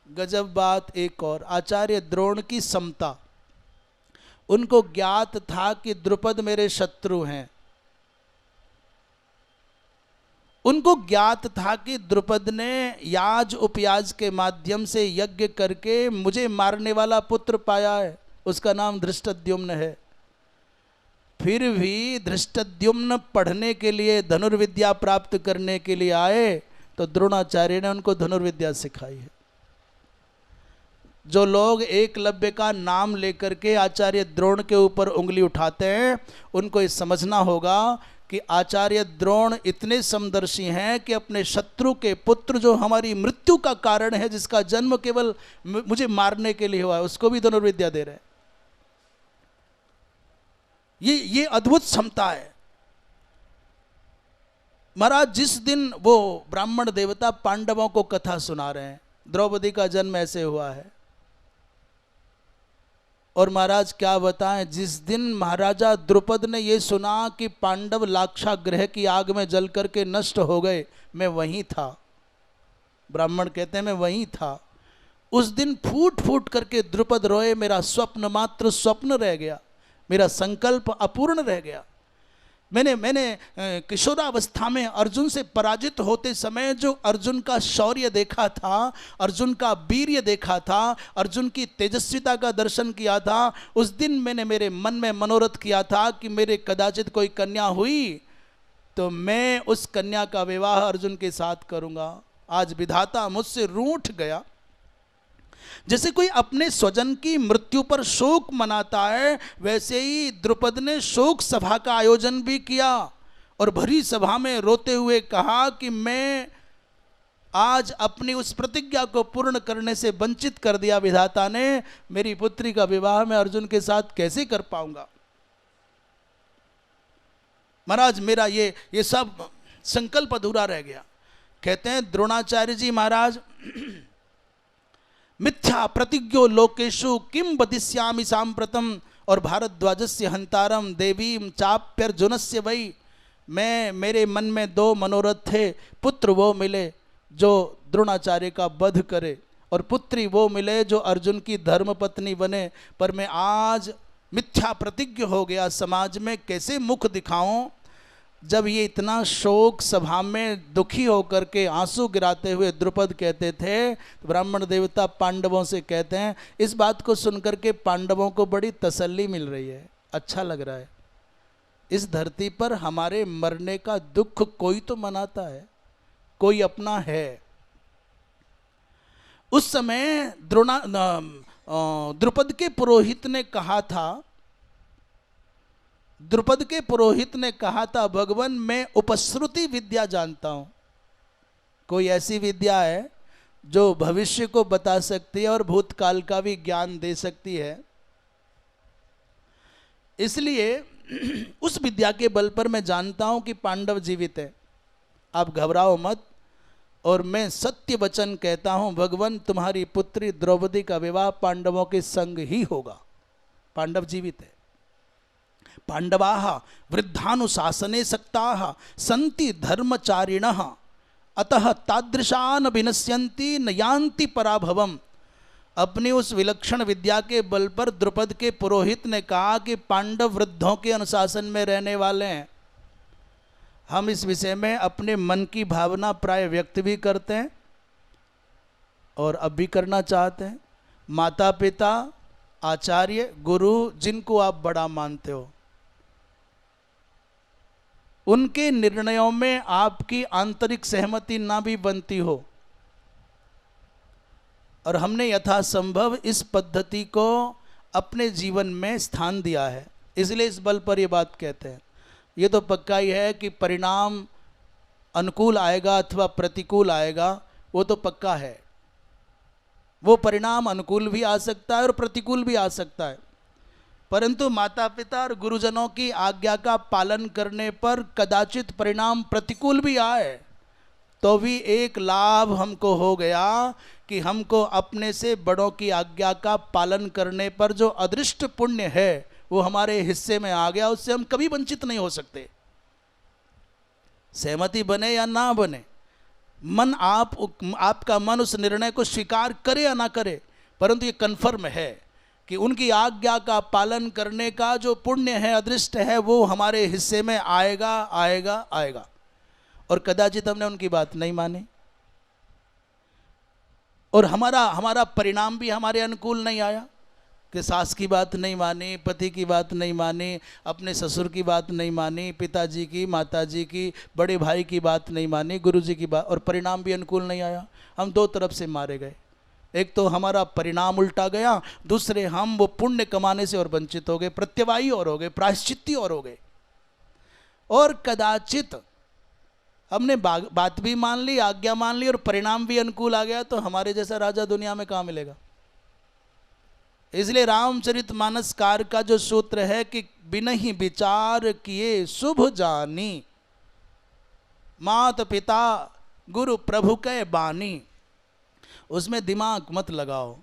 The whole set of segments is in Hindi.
गजब बात एक और, आचार्य द्रोण की समता। उनको ज्ञात था कि द्रुपद मेरे शत्रु हैं, उनको ज्ञात था कि द्रुपद ने याज उपयाज के माध्यम से यज्ञ करके मुझे मारने वाला पुत्र पाया है, उसका नाम धृष्टद्युम्न है। फिर भी धृष्टद्युम्न पढ़ने के लिए, धनुर्विद्या प्राप्त करने के लिए आए तो द्रोणाचार्य ने उनको धनुर्विद्या सिखाई है। जो लोग एकलव्य का नाम लेकर के आचार्य द्रोण के ऊपर उंगली उठाते हैं, उनको ये समझना होगा कि आचार्य द्रोण इतने समदर्शी हैं कि अपने शत्रु के पुत्र, जो हमारी मृत्यु का कारण है, जिसका जन्म केवल मुझे मारने के लिए हुआ है, उसको भी धनुर्विद्या दे रहे हैं। ये अद्भुत क्षमता है महाराज। जिस दिन वो ब्राह्मण देवता पांडवों को कथा सुना रहे हैं, द्रौपदी का जन्म ऐसे हुआ है, और महाराज क्या बताएं, जिस दिन महाराजा द्रुपद ने ये सुना कि पांडव लाक्षागृह की आग में जल करके नष्ट हो गए, मैं वहीं था। ब्राह्मण कहते हैं मैं वहीं था। उस दिन फूट फूट करके द्रुपद रोए, मेरा स्वप्न मात्र स्वप्न रह गया, मेरा संकल्प अपूर्ण रह गया। मैंने किशोरावस्था में अर्जुन से पराजित होते समय जो अर्जुन का शौर्य देखा था, अर्जुन का वीर्य देखा था, अर्जुन की तेजस्विता का दर्शन किया था, उस दिन मैंने मेरे मन में मनोरथ किया था कि मेरे कदाचित कोई कन्या हुई तो मैं उस कन्या का विवाह अर्जुन के साथ करूंगा। आज विधाता मुझसे रूठ गया। जैसे कोई अपने स्वजन की मृत्यु पर शोक मनाता है, वैसे ही द्रुपद ने शोक सभा का आयोजन भी किया और भरी सभा में रोते हुए कहा कि मैं आज अपनी उस प्रतिज्ञा को पूर्ण करने से वंचित कर दिया विधाता ने, मेरी पुत्री का विवाह मैं अर्जुन के साथ कैसे कर पाऊंगा। महाराज मेरा ये सब संकल्प अधूरा रह गया। कहते हैं द्रोणाचार्य जी महाराज, मिथ्या प्रतिज्ञो लोकेशु किम बदिष्यामि सांप्रतम, और भारद्वाजस्य हंतारम देवीम चाप्यर्जुनस्य वै। मेरे मन में दो मनोरथ थे, पुत्र वो मिले जो द्रोणाचार्य का वध करे, और पुत्री वो मिले जो अर्जुन की धर्मपत्नी बने, पर मैं आज मिथ्या प्रतिज्ञ हो गया, समाज में कैसे मुख दिखाऊं। जब ये इतना शोक सभा में दुखी होकर के आंसू गिराते हुए द्रुपद कहते थे, तो ब्राह्मण देवता पांडवों से कहते हैं, इस बात को सुनकर के पांडवों को बड़ी तसल्ली मिल रही है, अच्छा लग रहा है। इस धरती पर हमारे मरने का दुख कोई तो मनाता है, कोई अपना है। उस समय द्रुपद के पुरोहित ने कहा था, द्रुपद के पुरोहित ने कहा था, भगवान मैं उपश्रुति विद्या जानता हूं। कोई ऐसी विद्या है जो भविष्य को बता सकती है और भूतकाल का भी ज्ञान दे सकती है। इसलिए उस विद्या के बल पर मैं जानता हूं कि पांडव जीवित है, आप घबराओ मत, और मैं सत्य वचन कहता हूं, भगवान तुम्हारी पुत्री द्रौपदी का विवाह पांडवों के संग ही होगा। पांडव जीवित है। पांडवाः वृद्धानुशासने सक्ताः सन्ति धर्मचारिणः अतः तादृशान विनश्यन्ति न यान्ति पराभवम्। अपनी उस विलक्षण विद्या के बल पर द्रुपद के पुरोहित ने कहा कि पांडव वृद्धों के अनुशासन में रहने वाले हैं। हम इस विषय में अपने मन की भावना प्राय व्यक्त भी करते हैं और अब भी करना चाहते हैं। माता पिता, आचार्य, गुरु, जिनको आप बड़ा मानते हो, उनके निर्णयों में आपकी आंतरिक सहमति ना भी बनती हो, और हमने यथासंभव इस पद्धति को अपने जीवन में स्थान दिया है, इसलिए इस बल पर ये बात कहते हैं। ये तो पक्का ही है कि परिणाम अनुकूल आएगा अथवा प्रतिकूल आएगा, वो तो पक्का है। वो परिणाम अनुकूल भी आ सकता है और प्रतिकूल भी आ सकता है, परंतु माता पिता और गुरुजनों की आज्ञा का पालन करने पर कदाचित परिणाम प्रतिकूल भी आए, तो भी एक लाभ हमको हो गया कि हमको अपने से बड़ों की आज्ञा का पालन करने पर जो अदृष्ट पुण्य है वो हमारे हिस्से में आ गया, उससे हम कभी वंचित नहीं हो सकते। सहमति बने या ना बने, मन आपका मन उस निर्णय को स्वीकार करे या ना करे, परंतु ये कन्फर्म है कि उनकी आज्ञा का पालन करने का जो पुण्य है, अदृष्ट है, वो हमारे हिस्से में आएगा आएगा आएगा। और कदाचित हमने उनकी बात नहीं मानी और हमारा परिणाम भी हमारे अनुकूल नहीं आया कि सास की बात नहीं मानी, पति की बात नहीं मानी, अपने ससुर की बात नहीं मानी, पिताजी की, माताजी की, बड़े भाई की बात नहीं मानी, गुरुजी की बात, और परिणाम भी अनुकूल नहीं आया। हम दो तरफ से मारे गए। एक तो हमारा परिणाम उल्टा गया, दूसरे हम वो पुण्य कमाने से और वंचित हो गए, प्रत्यवाही और हो गए, प्रायश्चित्ती और हो गए। और कदाचित हमने बात भी मान ली, आज्ञा मान ली और परिणाम भी अनुकूल आ गया, तो हमारे जैसा राजा दुनिया में कहाँ मिलेगा। इसलिए रामचरितमानसकार का जो सूत्र है कि बिनहि विचार किए शुभ जानी, मात पिता गुरु प्रभु के बानी, उसमें दिमाग मत लगाओ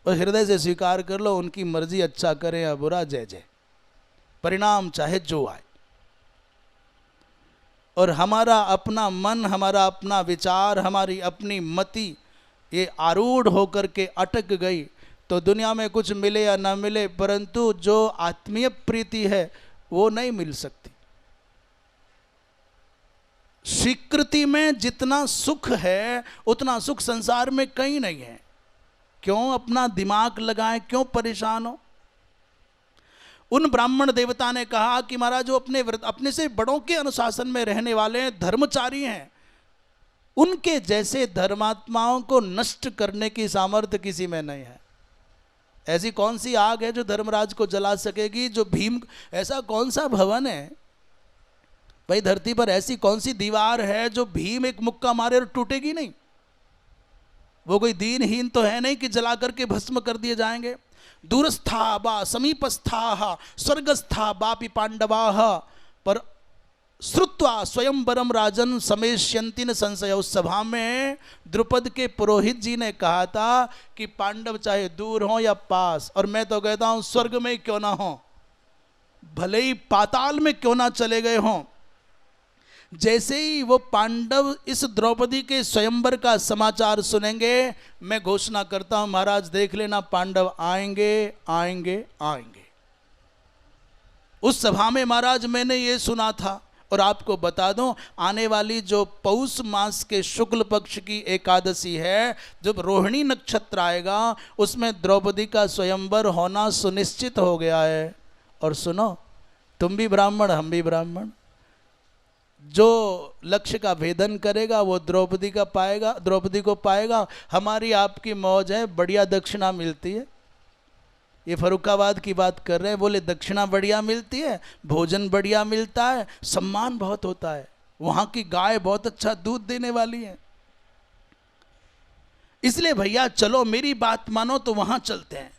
और हृदय से स्वीकार कर लो, उनकी मर्जी, अच्छा करें या बुरा, जय जय, परिणाम चाहे जो आए। और हमारा अपना मन, हमारा अपना विचार, हमारी अपनी मति ये आरूढ़ होकर के अटक गई तो दुनिया में कुछ मिले या ना मिले, परंतु जो आत्मीय प्रीति है वो नहीं मिल सकती। स्वीकृति में जितना सुख है उतना सुख संसार में कहीं नहीं है। क्यों अपना दिमाग लगाएं, क्यों परेशान हो। उन ब्राह्मण देवता ने कहा कि महाराज जो अपने से बड़ों के अनुशासन में रहने वाले हैं, धर्मचारी हैं, उनके जैसे धर्मात्माओं को नष्ट करने की सामर्थ्य किसी में नहीं है। ऐसी कौन सी आग है जो धर्मराज को जला सकेगी, जो भीम, ऐसा कौन सा भवन है भाई धरती पर, ऐसी कौन सी दीवार है जो भीम एक मुक्का मारे और टूटेगी नहीं। वो कोई दीनहीन तो है नहीं कि जला करके भस्म कर दिए जाएंगे। दूरस्था बा समीपस्था स्वर्गस्था बापि पांडवाः पर श्रुत्वा स्वयंवरम राजन समेष्यन्ति न संशय। उस सभा में द्रुपद के पुरोहित जी ने कहा था कि पांडव चाहे दूर हों या पास, और मैं तो कहता हूं स्वर्ग में क्यों ना हो, भले ही पाताल में क्यों ना चले गए हों, जैसे ही वो पांडव इस द्रौपदी के स्वयंवर का समाचार सुनेंगे, मैं घोषणा करता हूं महाराज देख लेना, पांडव आएंगे आएंगे आएंगे। उस सभा में महाराज मैंने ये सुना था। और आपको बता दूं, आने वाली जो पौष मास के शुक्ल पक्ष की एकादशी है, जब रोहिणी नक्षत्र आएगा, उसमें द्रौपदी का स्वयंवर होना सुनिश्चित हो गया है। और सुनो, तुम भी ब्राह्मण, हम भी ब्राह्मण, जो लक्ष्य का भेदन करेगा वो द्रौपदी को पाएगा। हमारी आपकी मौज है, बढ़िया दक्षिणा मिलती है। ये फरुखाबाद की बात कर रहे हैं, बोले दक्षिणा बढ़िया मिलती है, भोजन बढ़िया मिलता है, सम्मान बहुत होता है, वहां की गाय बहुत अच्छा दूध देने वाली है। इसलिए भैया चलो मेरी बात मानो तो वहां चलते हैं।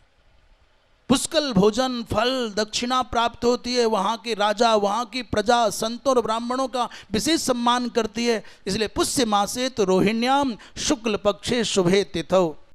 पुष्कल भोजन, फल, दक्षिणा प्राप्त होती है, वहां के राजा, वहां की प्रजा, संतों और ब्राह्मणों का विशेष सम्मान करती है। इसलिए पुष्य मासे तो रोहिण्याम शुक्ल पक्षे शुभे तिथौ